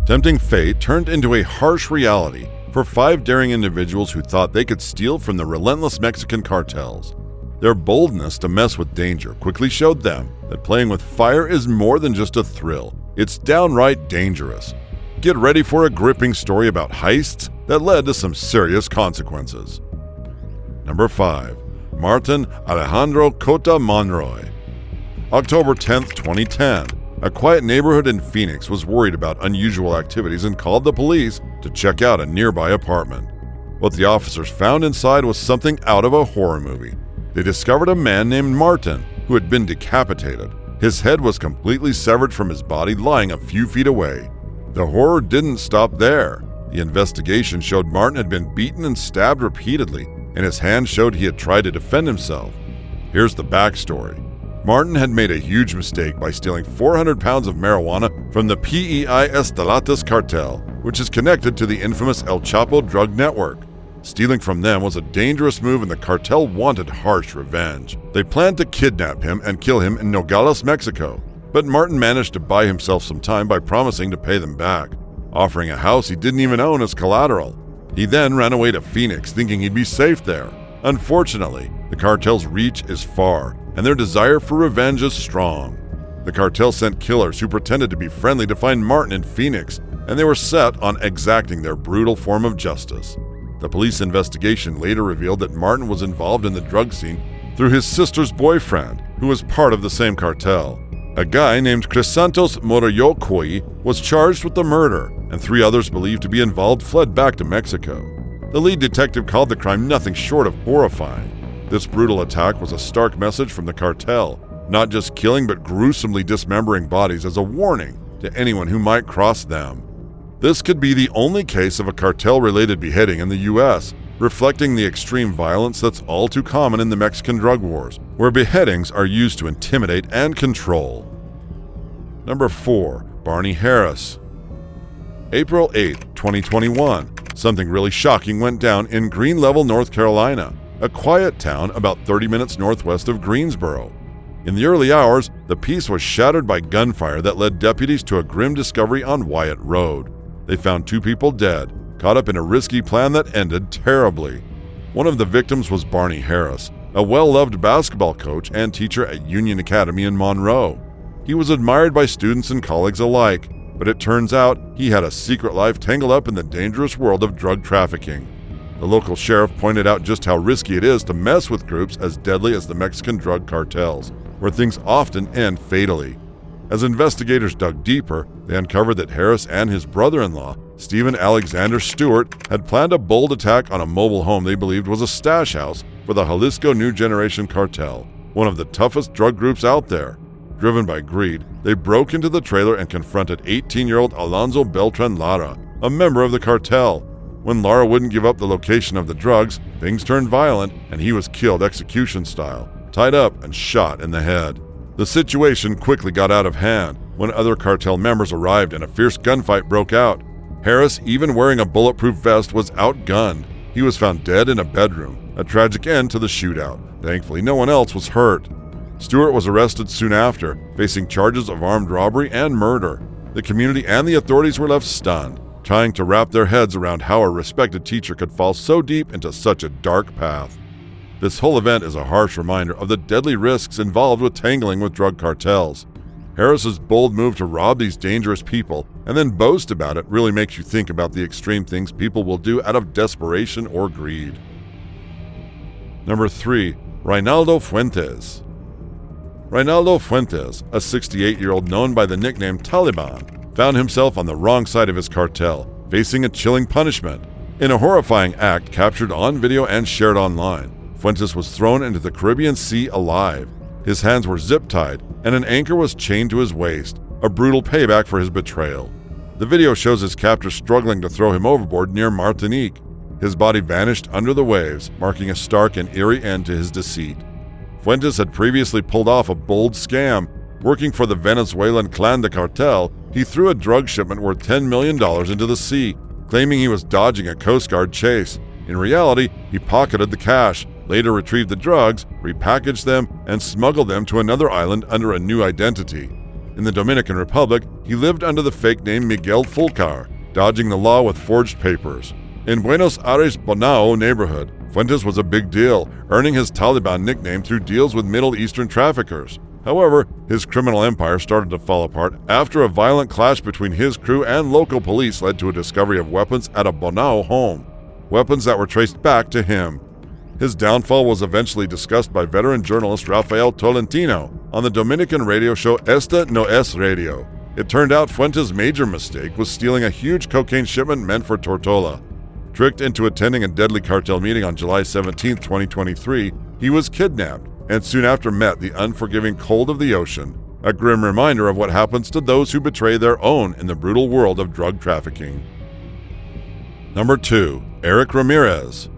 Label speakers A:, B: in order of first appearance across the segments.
A: Tempting fate turned into a harsh reality for 5 daring individuals who thought they could steal from the relentless Mexican cartels. Their boldness to mess with danger quickly showed them that playing with fire is more than just a thrill. It's downright dangerous. Get ready for a gripping story about heists that led to some serious consequences. Number 5. Martin Alejandro Cota Monroy. October 10, 2010. A quiet neighborhood in Phoenix was worried about unusual activities and called the police to check out a nearby apartment. What the officers found inside was something out of a horror movie. They discovered a man named Martin who had been decapitated. His head was completely severed from his body, lying a few feet away. The horror didn't stop there. The investigation showed Martin had been beaten and stabbed repeatedly, and his hand showed he had tried to defend himself. Here's the backstory. Martin had made a huge mistake by stealing 400 pounds of marijuana from the PEI Estelatas cartel, which is connected to the infamous El Chapo drug network. Stealing from them was a dangerous move, and the cartel wanted harsh revenge. They planned to kidnap him and kill him in Nogales, Mexico. But Martin managed to buy himself some time by promising to pay them back, offering a house he didn't even own as collateral. He then ran away to Phoenix, thinking he'd be safe there. Unfortunately, the cartel's reach is far, and their desire for revenge is strong. The cartel sent killers who pretended to be friendly to find Martin in Phoenix, and they were set on exacting their brutal form of justice. The police investigation later revealed that Martin was involved in the drug scene through his sister's boyfriend, who was part of the same cartel. A guy named Crisantos Moroyokoi was charged with the murder, and 3 others believed to be involved fled back to Mexico. The lead detective called the crime nothing short of horrifying. This brutal attack was a stark message from the cartel, not just killing but gruesomely dismembering bodies as a warning to anyone who might cross them. This could be the only case of a cartel-related beheading in the U.S., reflecting the extreme violence that's all too common in the Mexican drug wars, where beheadings are used to intimidate and control. Number 4. Barney Harris. April 8, 2021. Something really shocking went down in Green Level, North Carolina, a quiet town about 30 minutes northwest of Greensboro. In the early hours, the peace was shattered by gunfire that led deputies to a grim discovery on Wyatt Road. They found 2 people dead, caught up in a risky plan that ended terribly. One of the victims was Barney Harris, a well-loved basketball coach and teacher at Union Academy in Monroe. He was admired by students and colleagues alike, but it turns out he had a secret life tangled up in the dangerous world of drug trafficking. The local sheriff pointed out just how risky it is to mess with groups as deadly as the Mexican drug cartels, where things often end fatally. As investigators dug deeper, they uncovered that Harris and his brother-in-law, Stephen Alexander Stewart, had planned a bold attack on a mobile home they believed was a stash house for the Jalisco New Generation Cartel, one of the toughest drug groups out there. Driven by greed, they broke into the trailer and confronted 18-year-old Alonzo Beltran Lara, a member of the cartel. When Lara wouldn't give up the location of the drugs, things turned violent and he was killed execution style, tied up and shot in the head. The situation quickly got out of hand when other cartel members arrived and a fierce gunfight broke out. Harris, even wearing a bulletproof vest, was outgunned. He was found dead in a bedroom, a tragic end to the shootout. Thankfully, no one else was hurt. Stewart was arrested soon after, facing charges of armed robbery and murder. The community and the authorities were left stunned, trying to wrap their heads around how a respected teacher could fall so deep into such a dark path. This whole event is a harsh reminder of the deadly risks involved with tangling with drug cartels. Harris's bold move to rob these dangerous people and then boast about it really makes you think about the extreme things people will do out of desperation or greed. Number 3. Reinaldo Fuentes. Reinaldo Fuentes, a 68-year-old known by the nickname Taliban, found himself on the wrong side of his cartel, facing a chilling punishment. In a horrifying act captured on video and shared online, Fuentes was thrown into the Caribbean Sea alive. His hands were zip-tied, and an anchor was chained to his waist, a brutal payback for his betrayal. The video shows his captors struggling to throw him overboard near Martinique. His body vanished under the waves, marking a stark and eerie end to his deceit. Fuentes had previously pulled off a bold scam. Working for the Venezuelan clan de Cartel, he threw a drug shipment worth $10 million into the sea, claiming he was dodging a Coast Guard chase. In reality, he pocketed the cash, later retrieved the drugs, repackaged them, and smuggled them to another island under a new identity. In the Dominican Republic, he lived under the fake name Miguel Fulcar, dodging the law with forged papers. In Buenos Aires' Bonao neighborhood, Fuentes was a big deal, earning his Taliban nickname through deals with Middle Eastern traffickers. However, his criminal empire started to fall apart after a violent clash between his crew and local police led to a discovery of weapons at a Bonao home, weapons that were traced back to him. His downfall was eventually discussed by veteran journalist Rafael Tolentino on the Dominican radio show Esta No Es Radio. It turned out Fuentes' major mistake was stealing a huge cocaine shipment meant for Tortola. Tricked into attending a deadly cartel meeting on July 17, 2023, he was kidnapped and soon after met the unforgiving cold of the ocean, a grim reminder of what happens to those who betray their own in the brutal world of drug trafficking. Number 2. Eric Ramirez.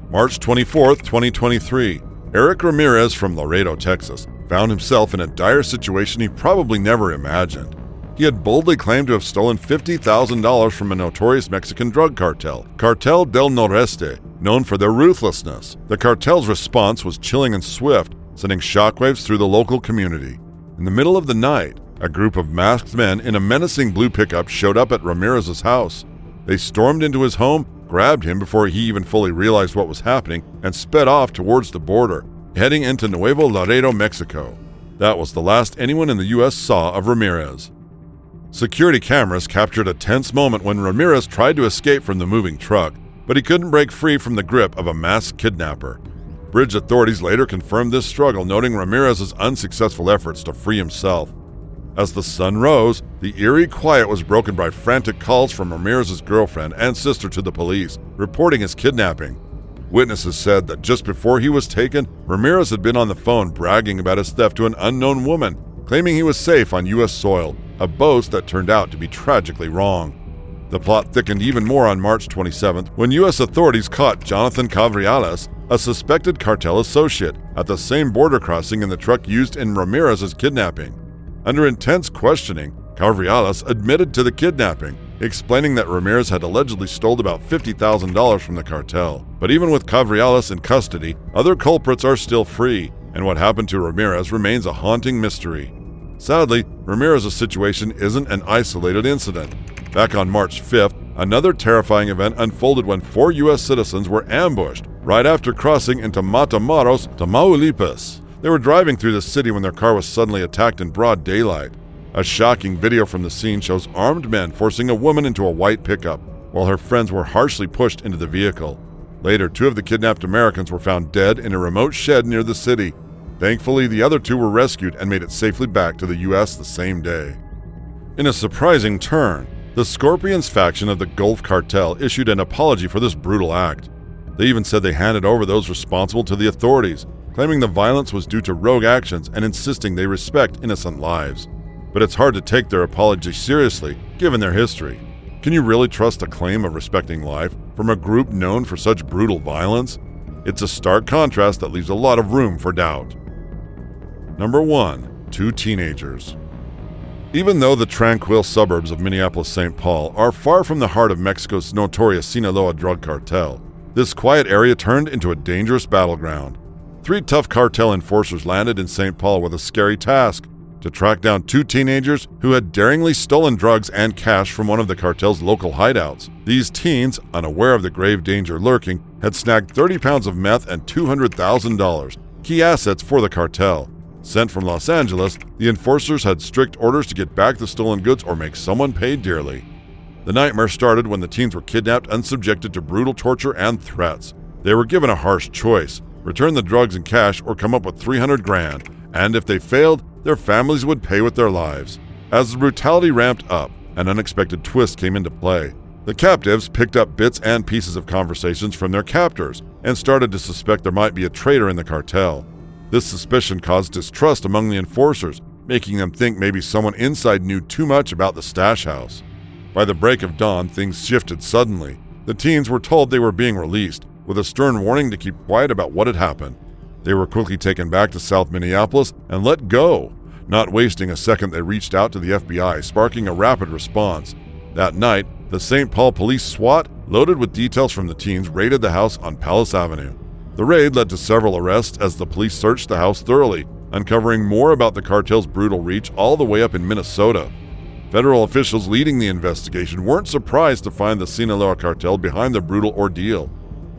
A: March 24, 2023. Eric Ramirez from Laredo, Texas, found himself in a dire situation he probably never imagined. He had boldly claimed to have stolen $50,000 from a notorious Mexican drug cartel, Cartel del Noreste, known for their ruthlessness. The cartel's response was chilling and swift, sending shockwaves through the local community. In the middle of the night, a group of masked men in a menacing blue pickup showed up at Ramirez's house. They stormed into his home, grabbed him before he even fully realized what was happening, and sped off towards the border, heading into Nuevo Laredo, Mexico. That was the last anyone in the U.S. saw of Ramirez. Security cameras captured a tense moment when Ramirez tried to escape from the moving truck, but he couldn't break free from the grip of a masked kidnapper. Bridge authorities later confirmed this struggle, noting Ramirez's unsuccessful efforts to free himself. As the sun rose, the eerie quiet was broken by frantic calls from Ramirez's girlfriend and sister to the police, reporting his kidnapping. Witnesses said that just before he was taken, Ramirez had been on the phone bragging about his theft to an unknown woman, claiming he was safe on U.S. soil, a boast that turned out to be tragically wrong. The plot thickened even more on March 27th when U.S. authorities caught Jonathan Cabriales, a suspected cartel associate, at the same border crossing in the truck used in Ramirez's kidnapping. Under intense questioning, Cabriales admitted to the kidnapping, explaining that Ramirez had allegedly stolen about $50,000 from the cartel. But even with Cabriales in custody, other culprits are still free, and what happened to Ramirez remains a haunting mystery. Sadly, Ramirez's situation isn't an isolated incident. Back on March 5th, another terrifying event unfolded when 4 U.S. citizens were ambushed right after crossing into Matamoros, Tamaulipas. They were driving through the city when their car was suddenly attacked in broad daylight. A shocking video from the scene shows armed men forcing a woman into a white pickup, while her friends were harshly pushed into the vehicle. Later, 2 of the kidnapped Americans were found dead in a remote shed near the city. Thankfully, the other 2 were rescued and made it safely back to the U.S. the same day. In a surprising turn, the Scorpions faction of the Gulf Cartel issued an apology for this brutal act. They even said they handed over those responsible to the authorities, claiming the violence was due to rogue actions and insisting they respect innocent lives. But it's hard to take their apology seriously, given their history. Can you really trust a claim of respecting life from a group known for such brutal violence? It's a stark contrast that leaves a lot of room for doubt. Number 1. 2 teenagers. Even though the tranquil suburbs of Minneapolis-St. Paul are far from the heart of Mexico's notorious Sinaloa drug cartel, this quiet area turned into a dangerous battleground. 3 tough cartel enforcers landed in St. Paul with a scary task: to track down 2 teenagers who had daringly stolen drugs and cash from one of the cartel's local hideouts. These teens, unaware of the grave danger lurking, had snagged 30 pounds of meth and $200,000, key assets for the cartel. Sent from Los Angeles, the enforcers had strict orders to get back the stolen goods or make someone pay dearly. The nightmare started when the teens were kidnapped and subjected to brutal torture and threats. They were given a harsh choice: return the drugs and cash or come up with $300,000, and if they failed, their families would pay with their lives. As the brutality ramped up, an unexpected twist came into play. The captives picked up bits and pieces of conversations from their captors and started to suspect there might be a traitor in the cartel. This suspicion caused distrust among the enforcers, making them think maybe someone inside knew too much about the stash house. By the break of dawn, things shifted suddenly. The teens were told they were being released, with a stern warning to keep quiet about what had happened. They were quickly taken back to South Minneapolis and let go. Not wasting a second, they reached out to the FBI, sparking a rapid response. That night, the St. Paul Police SWAT, loaded with details from the teens, raided the house on Palace Avenue. The raid led to several arrests as the police searched the house thoroughly, uncovering more about the cartel's brutal reach all the way up in Minnesota. Federal officials leading the investigation weren't surprised to find the Sinaloa cartel behind the brutal ordeal.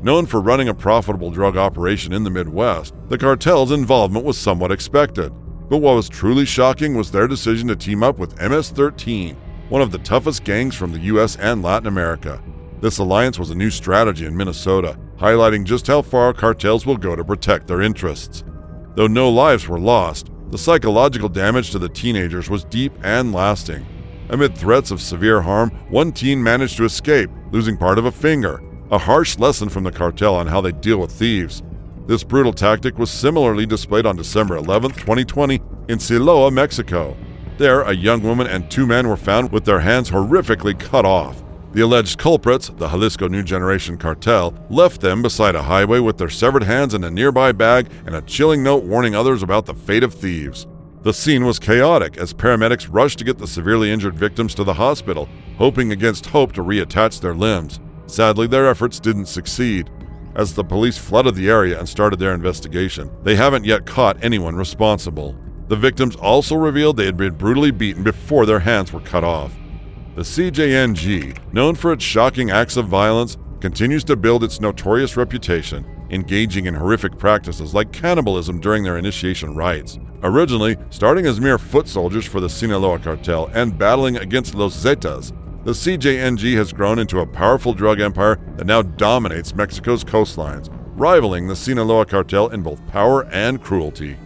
A: Known for running a profitable drug operation in the Midwest, the cartel's involvement was somewhat expected. But what was truly shocking was their decision to team up with MS-13, one of the toughest gangs from the US and Latin America. This alliance was a new strategy in Minnesota, highlighting just how far cartels will go to protect their interests. Though no lives were lost, the psychological damage to the teenagers was deep and lasting. Amid threats of severe harm, one teen managed to escape, losing part of a finger, a harsh lesson from the cartel on how they deal with thieves. This brutal tactic was similarly displayed on December 11, 2020, in Sinaloa, Mexico. There, a young woman and two men were found with their hands horrifically cut off. The alleged culprits, the Jalisco New Generation Cartel, left them beside a highway with their severed hands in a nearby bag and a chilling note warning others about the fate of thieves. The scene was chaotic as paramedics rushed to get the severely injured victims to the hospital, hoping against hope to reattach their limbs. Sadly, their efforts didn't succeed. As the police flooded the area and started their investigation, they haven't yet caught anyone responsible. The victims also revealed they had been brutally beaten before their hands were cut off. The CJNG, known for its shocking acts of violence, continues to build its notorious reputation, engaging in horrific practices like cannibalism during their initiation rites. Originally starting as mere foot soldiers for the Sinaloa cartel and battling against Los Zetas, the CJNG has grown into a powerful drug empire that now dominates Mexico's coastlines, rivaling the Sinaloa cartel in both power and cruelty.